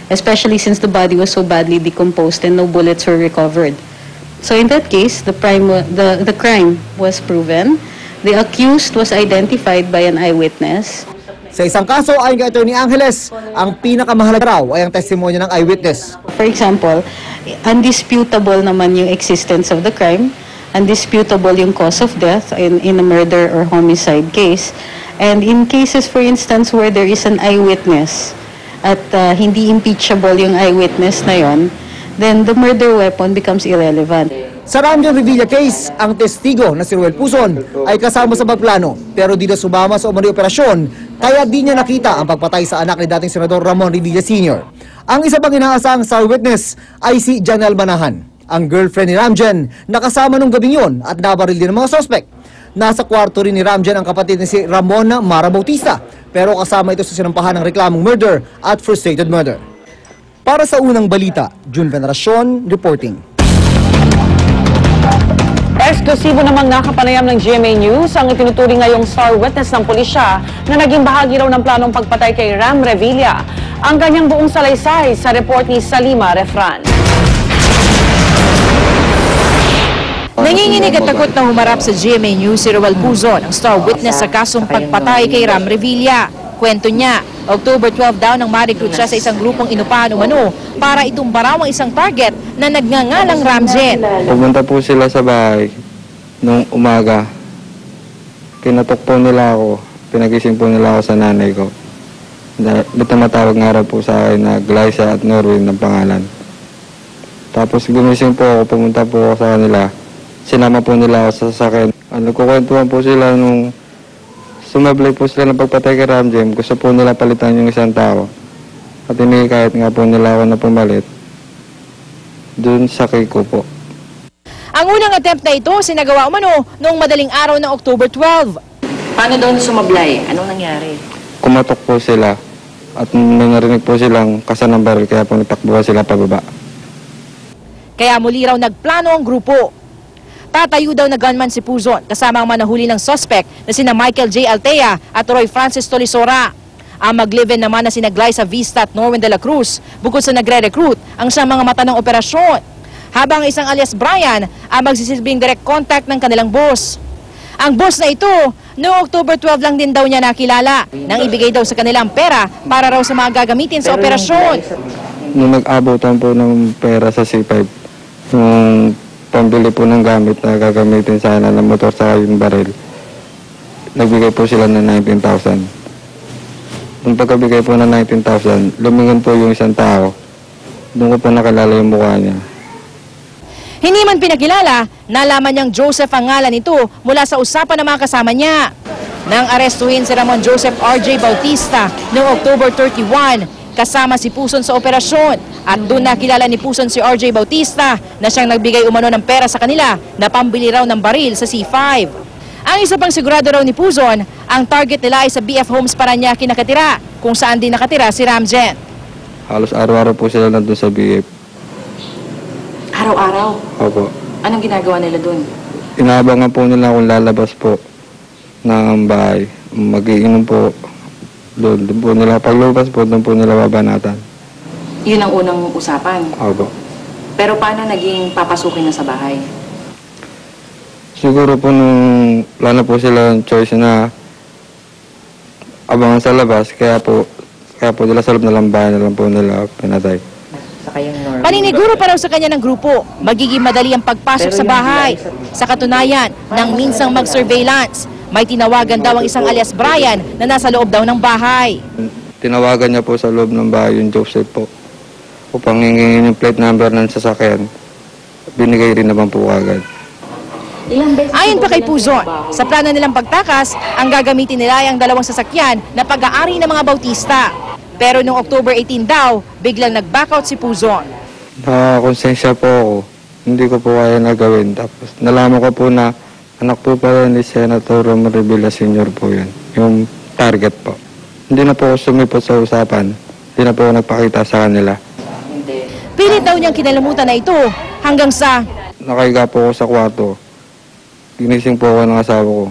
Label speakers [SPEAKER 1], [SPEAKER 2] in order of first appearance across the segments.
[SPEAKER 1] especially since the body was so badly decomposed and no bullets were recovered. So in that case, the crime was proven. The accused was identified by an eyewitness.
[SPEAKER 2] Sa isang kaso, ayon kay Atty. Angeles, ang pinakamahalaga raw ay ang testimonya ng eyewitness.
[SPEAKER 1] For example, undisputable naman yung existence of the crime, undisputable yung cause of death in a murder or homicide case. And in cases, for instance, where there is an eyewitness at hindi impeachable yung eyewitness na yon, then the murder weapon becomes irrelevant.
[SPEAKER 2] Sa Ramjan Revilla case, ang testigo na si Ruel Puzon ay kasama sa pagplano pero di na sumama sa umano'y operasyon kaya di niya nakita ang pagpatay sa anak ni dating Senador Ramon Revilla Sr. Ang isa pang inaasahang star witness ay si Janelle Manahan, ang girlfriend ni Ramjan na kasama nung gabing yun at nabaril din ng mga suspect. Nasa kwarto rin ni Ramjan ang kapatid ni si Ramona Mara Bautista pero kasama ito sa sinampahan ng reklamong murder at frustrated murder. Para sa unang balita, June Veneracion, reporting.
[SPEAKER 3] Eksklusibo namang nakapanayam ng GMA News ang itinuturing ngayong star witness ng pulisya na naging bahagi raw ng planong pagpatay kay Ram Revilla. Ang kanyang buong salaysay sa report ni Salima Refran.
[SPEAKER 4] Nanginginig at takot na humarap sa GMA News si Ruel Puzon, ang star witness sa kasong pagpatay kay Ram Revilla. Kwento niya, October 12 daw nang ma-recruit siya sa isang grupong inupahan umano para itumba raw ang isang target na nagngangalang Ramjen.
[SPEAKER 5] Pumunta po sila sa bahay nung umaga. Kinatok po nila ako, pinagising po nila ako sa nanay ko. Tumatawag nga raw po sa akin na Glyza at Norwin ng pangalan. Tapos gumising po ako, pumunta po ako sa kanila. Sinama po nila ako sa sasakyan. Nagkukwentuhan po sila nung sumablay po sila ng pagpatay kay Ramjen. Gusto po nila palitan yung isang tao. At kahit nga po nila ako na pumalit doon sa Kiko po.
[SPEAKER 4] Ang unang attempt na ito sinagawa umano noong madaling araw ng October 12.
[SPEAKER 6] Paano daw sumablay? Anong nangyari?
[SPEAKER 5] Kumatok po sila at may narinig po silang kasan ng baril kaya po natakbo sila pababa.
[SPEAKER 4] Kaya muli raw nagplano ang grupo. Tatayo daw na gunman si Puzon kasama ang manahuli ng suspect na sina Michael J. Altea at Roy Francis Tolisora. Ang mag-live-in naman na sina Glyza Vista at Norwin de la Cruz bukod sa nagre-recruit ang siyang mga mata ng operasyon. Habang isang alias Brian ang magsisilbing direct contact ng kanilang boss. Ang boss na ito, noong October 12 lang din daw niya nakilala nang ibigay daw sa kanilang pera para raw sa mga gagamitin sa operasyon.
[SPEAKER 5] Nung nag-abutan po ng pera sa C5, nung pambili po ng gamit na gagamitin sana ng motor sa yung baril, nagbigay po sila ng 19,000. Nung pagkabigay po ng 19,000, lumingon po yung isang tao. Doon ko po nakilala yung mukha niya.
[SPEAKER 4] Hindi man pinakilala, nalaman niyang Joseph ang ngalan nito mula sa usapan ng mga kasama niya. Nang arestuhin si Ramon Joseph R.J. Bautista noong October 31, kasama si Puzon sa operasyon at doon nakilala ni Puzon si R.J. Bautista na siyang nagbigay umano ng pera sa kanila na pambili raw ng baril sa C5. Ang isa pang sigurado raw ni Puzon, ang target nila ay sa BF Homes Parañaque nakatira, kung saan din nakatira si Ramjen.
[SPEAKER 5] Halos araw-araw po sila nandun sa BF.
[SPEAKER 6] Araw-araw?
[SPEAKER 5] Opo.
[SPEAKER 6] Anong ginagawa nila dun?
[SPEAKER 5] Inaabangan po nila kung lalabas po ng bahay. Mag-iinom po doon. Doon po nila, paglabas po, doon po nila babanatan.
[SPEAKER 6] Yun ang unang usapan?
[SPEAKER 5] Opo.
[SPEAKER 6] Pero paano naging papasukin na sa bahay?
[SPEAKER 5] Siguro po nung wala na po sila ng choice na abangan sa labas, kaya po nila sa loob na lang bahay na lang po nila pinatay.
[SPEAKER 4] Paniniguro pa raw sa kanya ng grupo, magiging madali ang pagpasok sa bahay. Sa katunayan, nang minsang mag-surveillance, may tinawagan daw ang isang alias Brian na nasa loob daw ng bahay.
[SPEAKER 5] Tinawagan niya po sa loob ng bahay yung Joseph po upang hingin yung plate number ng sasakyan. Binigay rin naman po agad.
[SPEAKER 4] Ayon pa kay Puzon, sa plano nilang pagtakas, ang gagamitin nila ay ang dalawang sasakyan na pag-aari ng mga Bautista. Pero noong October 18 daw, biglang nag-backout si Puzon.
[SPEAKER 5] Nakakonsensya po ako. Hindi ko po kaya na gawin. Tapos nalaman ko po na anak po pala ni Senator Ramon Revilla Sr. po yan. Yung target po. Hindi na po ako sumipot sa usapan. Hindi na po ako nagpakita sa kanila.
[SPEAKER 4] Pilit daw niyang kinalamutan na ito hanggang sa...
[SPEAKER 5] Nakahiga po ako sa kwarto. Ginising po ako ng asawa ko.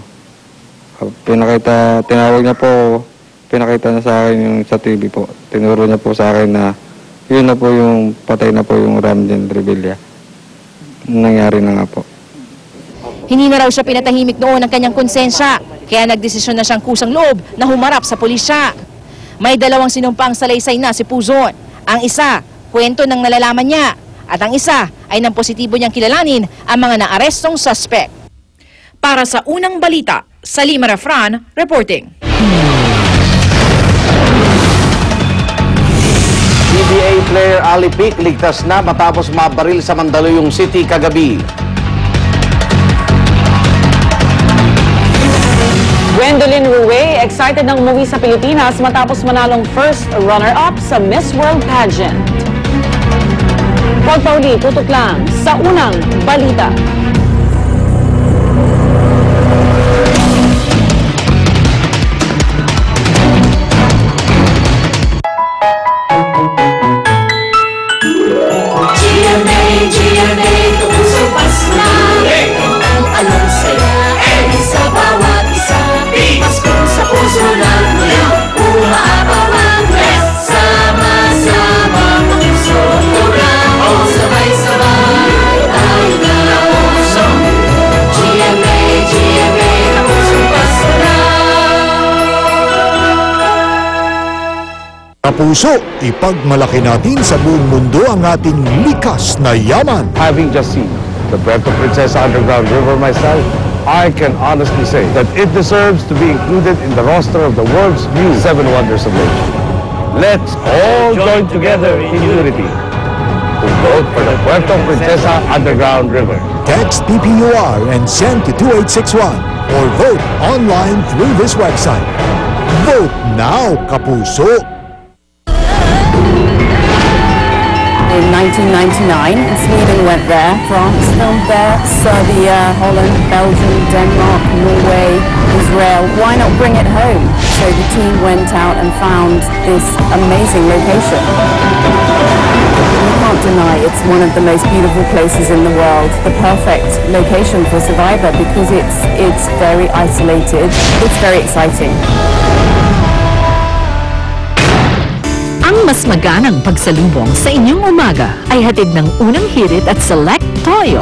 [SPEAKER 5] Tinawag niya po ako. Pinakita na sa akin yung sa TV po. tinuro niya po sa akin na yun na po yung patay na po yung Ramjen Revilla. Nangyari na nga po.
[SPEAKER 4] Hindi na raw siya pinatahimik noon ng kanyang konsensya, kaya nagdesisyon na siyang kusang loob na humarap sa pulisya. May 2 sinumpaang salaysay na si Puzon. Ang isa, kwento ng nalalaman niya, at ang isa ay nang positibo niyang kilalanin ang mga naarestong suspect. Para sa unang balita, Salima Refran reporting.
[SPEAKER 7] PBA player Ali Pic ligtas na matapos mabaril sa Mandaluyong City kagabi.
[SPEAKER 3] Gwendolyn Ruey, excited nang umuwi sa Pilipinas matapos manalong first runner-up sa Miss World Pageant. Paul Pauli, tutok lang sa unang balita.
[SPEAKER 8] GMA, kapuso pas na. Ang anong saya, sa bawat isa. Pasko sa puso ng muyo, umaapaw ang rest. Sama-sama, kapuso turao, sabay-sabay tayo na kapuso. GMA, kapuso pas na.
[SPEAKER 9] Kapuso, ipagmalaki natin sa buong mundo ang ating likas na yaman.
[SPEAKER 7] Having just seen the Puerto Princesa Underground River myself, I can honestly say that it deserves to be included in the roster of the world's new 7 wonders of nature. Let's all join together in unity to vote for the Puerto Princesa Underground River.
[SPEAKER 9] Text PPUR and send to 2861 or vote online through this website. Vote now, Kapuso!
[SPEAKER 10] In 1999, Sweden went there, France filmed there, Serbia, Holland, Belgium, Denmark, Norway, Israel. Why not bring it home? So the team went out and found this amazing location. You can't deny it's one of the most beautiful places in the world, the perfect location for Survivor because it's very isolated, it's very exciting.
[SPEAKER 11] Ang mas maganang pagsalubong sa inyong umaga ay hatid ng unang hirit at Select Toyo.